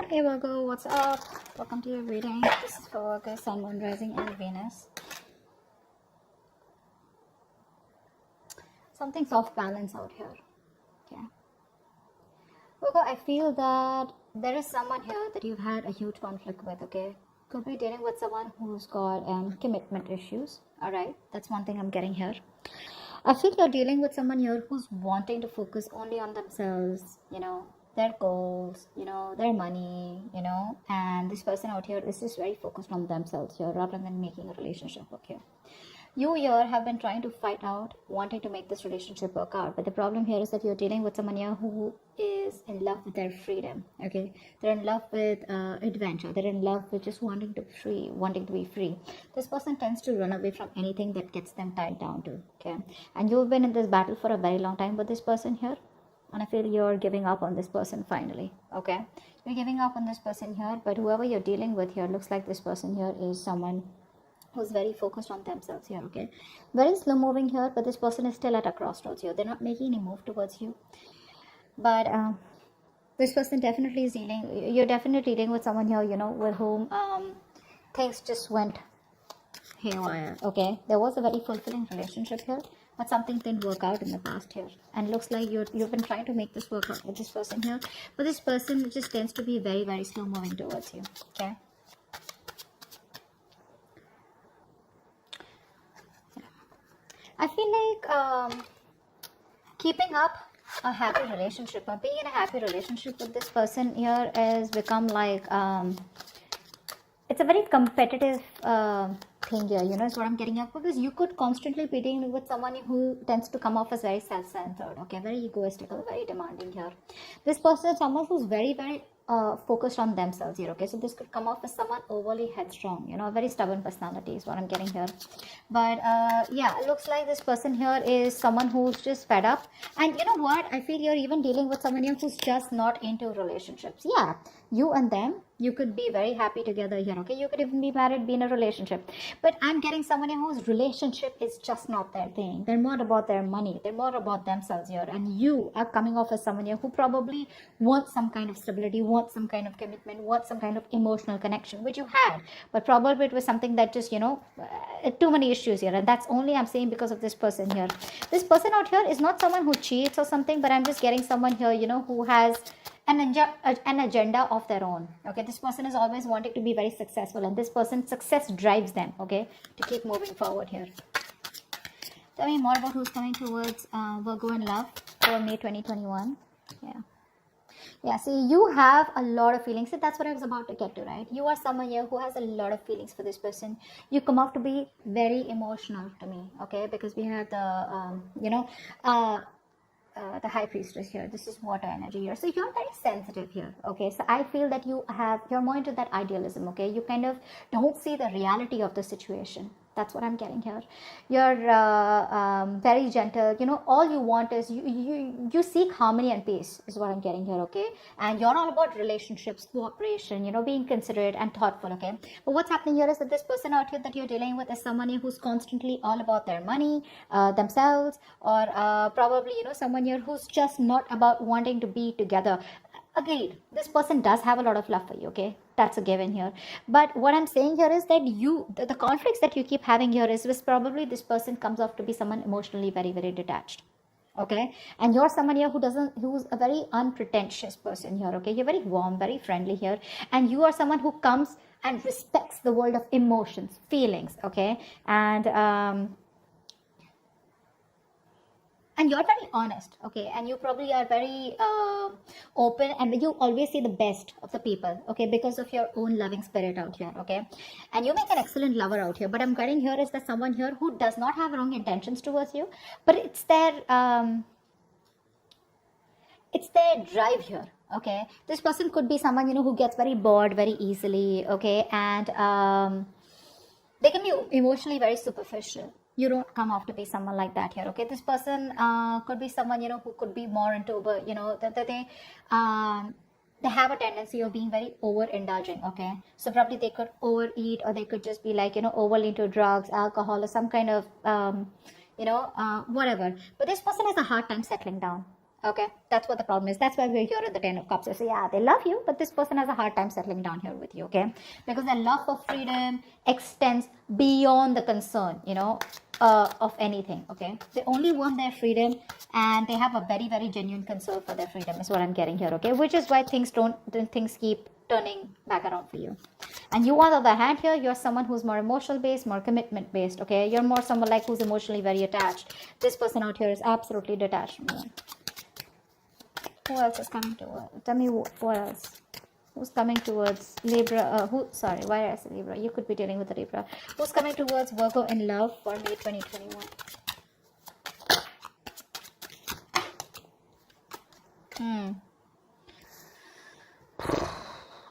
Hey Virgo, what's up? Welcome to your reading. This is for Virgo, Sun, Moon, Rising, and Venus. Something's off balance out here. Okay. Virgo, I feel that there is someone here that you've had a huge conflict with, okay? Could be dealing with someone who's got commitment issues. Alright, that's one thing I'm getting here. I feel you're dealing with someone here who's wanting to focus only on themselves, their goals, their money, and this person out here is just very focused on themselves here rather than making a relationship work here. You here have been trying to fight out, wanting to make this relationship work out, but the problem here is that you're dealing with someone here who is in love with their freedom, okay? They're in love with adventure. They're in love with just wanting to be free. This person tends to run away from anything that gets them tied down to, okay? And you've been in this battle for a very long time with this person here, and I feel you're giving up on this person finally, okay? You're giving up on this person here, but whoever you're dealing with here looks like this person here is someone who's very focused on themselves here, okay? Very slow moving here, but this person is still at a crossroads here. They're not making any move towards you. But this person definitely is you're definitely dealing with someone here, with whom things just went haywire, okay? There was a very fulfilling relationship here, but something didn't work out in the past here. And looks like you've been trying to make this work out with this person here, but this person just tends to be very, very slow moving towards you, okay? I feel like keeping up a happy relationship or being in a happy relationship with this person here has become like it's a very competitive thing here, is what I'm getting at, because you could constantly be dealing with someone who tends to come off as very self-centered, okay, very egoistical, very demanding here. This person is someone who's very, very focused on themselves here, okay? So this could come off as someone overly headstrong, a very stubborn personality is what I'm getting here. But yeah, it looks like this person here is someone who's just fed up. And you know what? I feel you're even dealing with someone here who's just not into relationships. Yeah, you and them, you could be very happy together here, okay? You could even be married, be in a relationship. But I'm getting someone whose relationship is just not their thing. They're more about their money. They're more about themselves here. And you are coming off as someone here who probably wants some kind of stability, wants some kind of commitment, wants some kind of emotional connection, which you had. But probably it was something that just, too many issues here. And that's only I'm saying because of this person here. This person out here is not someone who cheats or something, but I'm just getting someone here, who has an agenda of their own, okay? This person is always wanting to be very successful, and this person's success drives them, okay, to keep moving forward here. Tell me more about who's coming towards Virgo in love for May 2021. Yeah, see, you have a lot of feelings. See, that's what I was about to get to, right? You are someone here who has a lot of feelings for this person. You come off to be very emotional to me, okay? Because we have the the high priestess here. This is water energy here, so you're very sensitive here, okay? So I feel that you're more into that idealism, okay? You kind of don't see the reality of the situation. That's what I'm getting here. You're very gentle. All you want is you seek harmony and peace is what I'm getting here, okay? And you're all about relationships, cooperation, being considerate and thoughtful, okay? But what's happening here is that this person out here that you're dealing with is someone who's constantly all about their money, themselves, or probably, someone here who's just not about wanting to be together. Agreed, this person does have a lot of love for you, okay? That's a given here. But what I'm saying here is that the conflicts that you keep having here is probably this person comes off to be someone emotionally very, very detached, okay? And you're someone here who's a very unpretentious person here, okay? You're very warm, very friendly here, and you are someone who comes and respects the world of emotions, feelings, okay? And you're very honest, okay? And you probably are very open, and you always see the best of the people, okay? Because of your own loving spirit out here, okay? And you make an excellent lover out here. But I'm getting here is that someone here who does not have wrong intentions towards you, but it's their drive here, okay? This person could be someone, who gets very bored very easily, okay? And they can be emotionally very superficial. You don't come off to be someone like that here, okay? This person could be someone, who could be more into, they have a tendency of being very overindulging, okay? So probably they could overeat, or they could just be like, overly into drugs, alcohol, or some kind of, whatever. But this person has a hard time settling down, Okay, that's what the problem is. That's why we're here at the Ten of Cups. So yeah, they love you, but this person has a hard time settling down here with you. Okay, because their love for freedom extends beyond the concern, of anything. Okay, they only want their freedom, and they have a very very genuine concern for their freedom. Is what I'm getting here. Okay, which is why things keep turning back around for you. And you, on the other hand, here you're someone who's more emotional based, more commitment based. Okay, you're more someone like who's emotionally very attached. This person out here is absolutely detached from you. Who else is coming towards? Tell me who else. Who's coming towards Libra? Sorry, why did I say Libra? You could be dealing with a Libra. Who's coming towards Virgo in love for May 2021?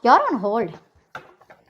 You're on hold.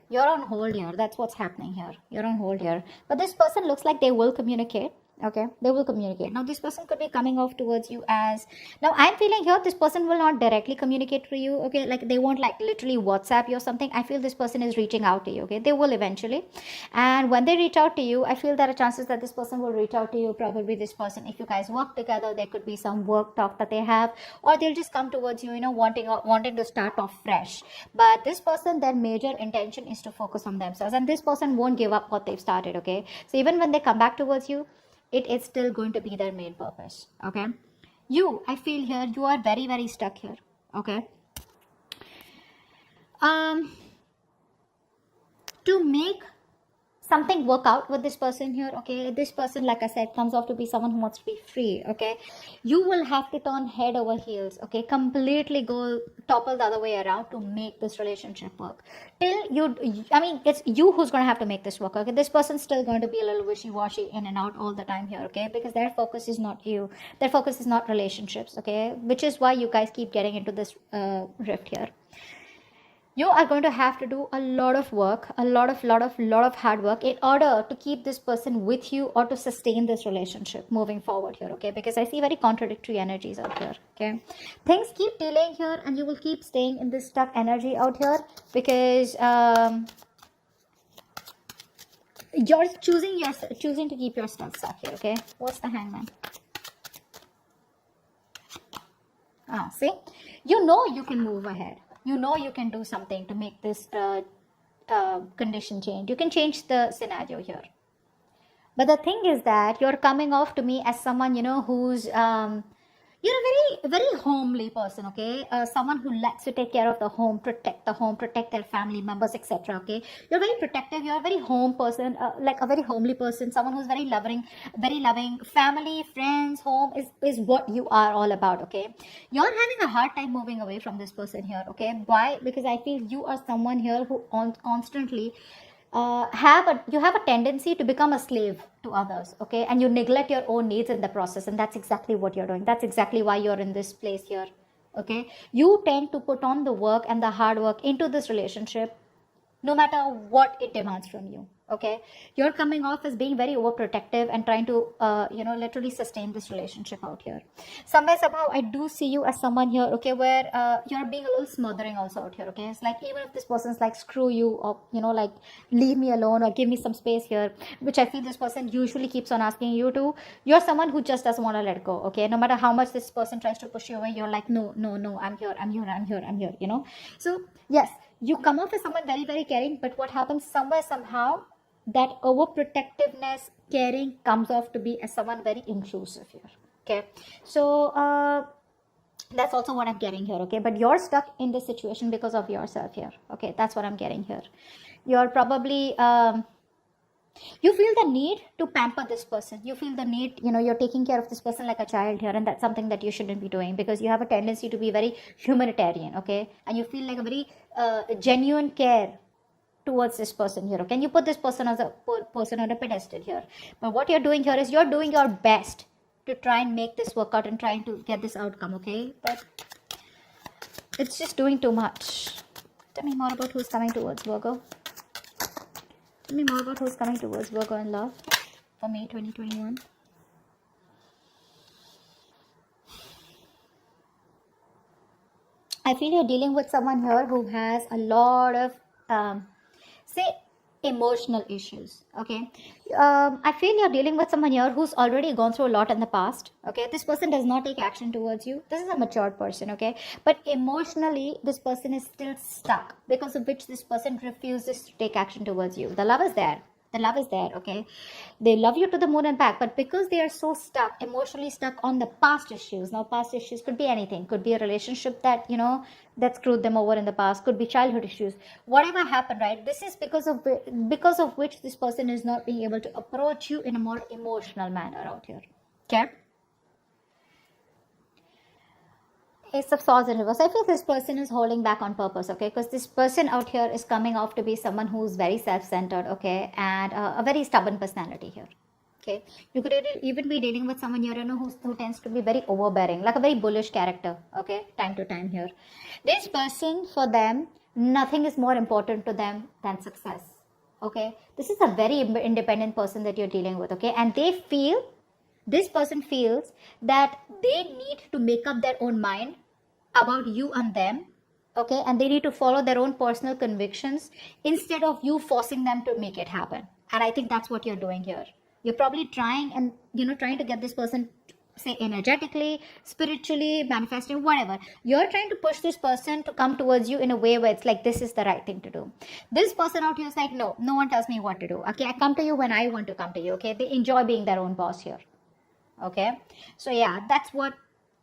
You're on hold here. That's what's happening here. You're on hold here. But this person looks like they will communicate. Okay, they will communicate. Now this person could be coming off towards you as, now I'm feeling here this person will not directly communicate to you. Okay, like they won't like literally WhatsApp you or something. I feel this person is reaching out to you. Okay, they will eventually, and when they reach out to you, I feel there are chances that this person will reach out to you. Probably this person, if you guys work together, there could be some work talk that they have, or they'll just come towards you, wanting to start off fresh. But this person, their major intention is to focus on themselves, and this person won't give up what they've started. Okay, so even when they come back towards you, it is still going to be their main purpose. Okay, I feel here you are very very stuck here. Okay, to make something work out with this person here. Okay, this person, like I said, comes off to be someone who wants to be free. Okay, you will have to turn head over heels. Okay, completely go topple the other way around to make this relationship work. It's you who's going to have to make this work. Okay, this person's still going to be a little wishy-washy in and out all the time here. Okay, because their focus is not you, their focus is not relationships. Okay, which is why you guys keep getting into this rift here. You are going to have to do a lot of work, a lot of hard work in order to keep this person with you or to sustain this relationship moving forward here. Okay, because I see very contradictory energies out here. Okay, things keep delaying here and you will keep staying in this stuck energy out here because you're choosing to keep yourself stuck here. Okay, what's the Hangman? See, you can move ahead. You can do something to make this condition change. You can change the scenario here. But the thing is that you're coming off to me as someone, who's you're a very very homely person. Okay, someone who likes to take care of the home, protect their family members, etc. Okay, you're very protective, you're a very home person, like a very homely person, someone who's very loving. Family, friends, home is what you are all about. Okay, you're having a hard time moving away from this person here. Okay, why? Because I feel you are someone here who constantly you have a tendency to become a slave to others. Okay, and you neglect your own needs in the process, and that's exactly what you're doing. That's exactly why you're in this place here. Okay, you tend to put on the work and the hard work into this relationship no matter what it demands from you. Okay, you're coming off as being very overprotective and trying to literally sustain this relationship out here. Somehow I do see you as someone here, okay, where you're being a little smothering also out here. Okay, it's like even if this person's like screw you, or like leave me alone or give me some space here, which I feel this person usually keeps on asking you to, you're someone who just doesn't want to let go. Okay, no matter how much this person tries to push you away, you're like no, I'm here. So yes, you come off as someone very very caring, but what happens somehow that overprotectiveness, caring comes off to be as someone very intrusive here. Okay, so that's also what I'm getting here. Okay, but you're stuck in this situation because of yourself here. Okay, that's what I'm getting here. You're probably you feel the need to pamper this person. You feel the need, you're taking care of this person like a child here, and that's something that you shouldn't be doing because you have a tendency to be very humanitarian. Okay, and you feel like a very genuine care towards this person here. Okay, and you put this person as a person on a pedestal here, but what you're doing here is you're doing your best to try and make this work out and trying to get this outcome. Okay, but it's just doing too much. Tell me more about who's coming towards Virgo. Tell me more about who's coming towards Virgo in love for May 2021. I feel you're dealing with someone here who has a lot of emotional issues. Okay, I feel you're dealing with someone here who's already gone through a lot in the past. Okay, this person does not take action towards you. This is a matured person. Okay, but emotionally this person is still stuck, because of which this person refuses to take action towards you. The love is there, the love is there. Okay, they love you to the moon and back, but because they are so stuck, emotionally stuck on the past issues. Now past issues could be anything, could be a relationship that, you know, that screwed them over in the past, could be childhood issues, whatever happened, right? This is because of which this person is not being able to approach you in a more emotional manner out here. Okay, Ace of Swords in reverse. I feel this person is holding back on purpose, okay? Because this person out here is coming off to be someone who's very self-centered, okay? And a very stubborn personality here, okay? You could even be dealing with someone here, you know, who tends to be very overbearing, like a very bullish character, okay? Time to time here. This person, for them, nothing is more important to them than success, okay? This is a very independent person that you're dealing with, okay? And they feel, this person feels that they need to make up their own mind about you and them, okay, and they need to follow their own personal convictions instead of you forcing them to make it happen. And I think that's what you're doing here. You're probably trying, and you know, trying to get this person, say, energetically, spiritually, manifesting, whatever. You're trying to push this person to come towards you in a way where it's like, this is the right thing to do. This person out here is like, no, no one tells me what to do, okay? I come to you when I want to come to you, okay? They enjoy being their own boss here, okay? So yeah, that's what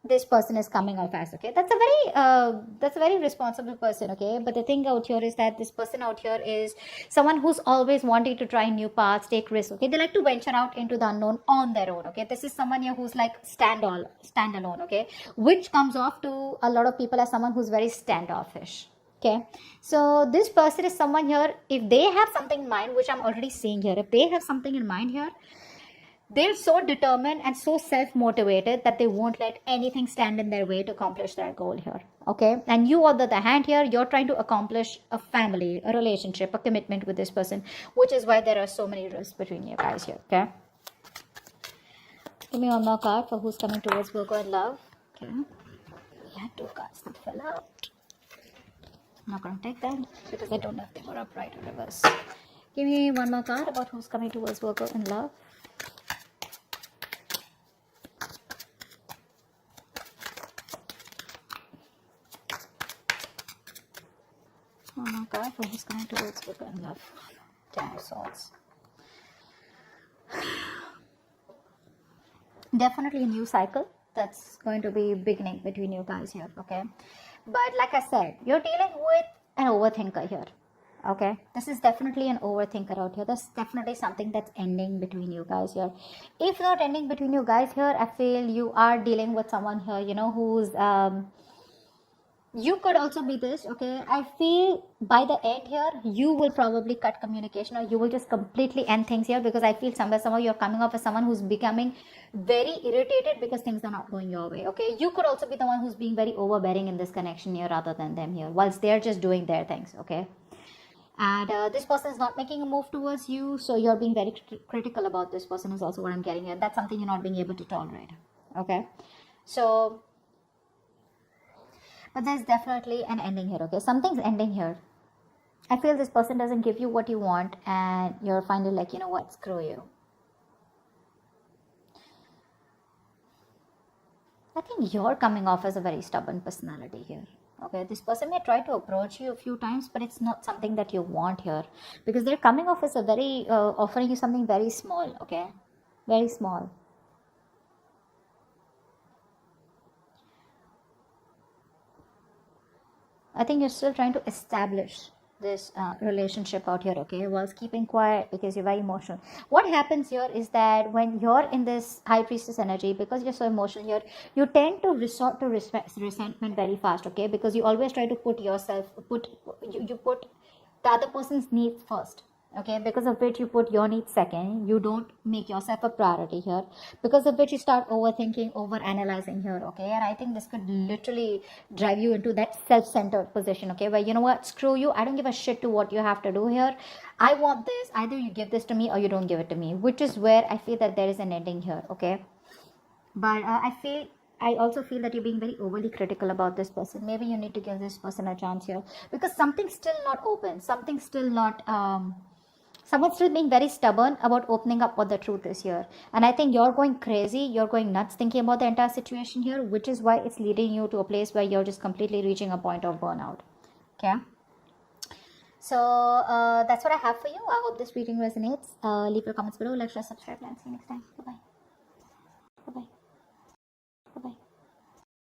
this person is coming off as, okay? That's a very responsible person, okay? But the thing out here is that this person out here is someone who's always wanting to try new paths, take risks, okay? They like to venture out into the unknown on their own, okay? This is someone here who's like stand-alone, okay? Which comes off to a lot of people as someone who's very standoffish. Okay, so this person is someone here, if they have something in mind, which I'm already seeing here, if they have something in mind here, they're so determined and so self-motivated that they won't let anything stand in their way to accomplish their goal here, okay? And you, on the other hand here, you're trying to accomplish a family, a relationship, a commitment with this person, which is why there are so many risks between you guys here, okay? Give me one more card for who's coming towards Virgo in love, okay? We had two cards that fell out. I'm not going to take them because I don't know if they were upright or reverse. Give me one more card about who's coming towards Virgo in love. Oh my God, for who's coming towards Virgo in love. Ten of Swords. Definitely a new cycle that's going to be beginning between you guys here, okay? But like I said, you're dealing with an overthinker here, okay? This is definitely an overthinker out here. There's definitely something that's ending between you guys here. If not ending between you guys here, I feel you are dealing with someone here, you know, who's you could also be this, okay? I feel by the end here, you will probably cut communication, or you will just completely end things here, because I feel somehow you're coming off as someone who's becoming very irritated because things are not going your way, okay? You could also be the one who's being very overbearing in this connection here rather than them here, whilst they're just doing their things, okay? And this person is not making a move towards you, so you're being very critical about this person is also what I'm getting here. That's something you're not being able to tolerate, okay? So, but there's definitely an ending here, okay? Something's ending here. I feel this person doesn't give you what you want, and you're finally like, you know what, screw you. I think you're coming off as a very stubborn personality here, okay? This person may try to approach you a few times, but it's not something that you want here, because they're coming off as a very, offering you something very small, okay? Very small. I think you're still trying to establish this relationship out here, okay, whilst keeping quiet because you're very emotional. What happens here is that when you're in this high priestess energy, because you're so emotional here, you tend to resort to resentment very fast, okay, because you always try to put you put the other person's needs first, okay, because of which you put your needs second. You don't make yourself a priority here, because of which you start overthinking, over analyzing here, okay? And I think this could literally drive you into that self-centered position, okay, where, you know what, screw you, I don't give a shit to what you have to do here. I want this, either you give this to me or you don't give it to me, which is where I feel that there is an ending here, okay? But I also feel that you're being very overly critical about this person. Maybe you need to give this person a chance here, because something's still not open, something's still not Someone's still being very stubborn about opening up what the truth is here. And I think you're going crazy, you're going nuts thinking about the entire situation here, which is why it's leading you to a place where you're just completely reaching a point of burnout. Okay. So that's what I have for you. I hope this reading resonates. Leave your comments below, like, share, subscribe, and see you next time. Bye bye.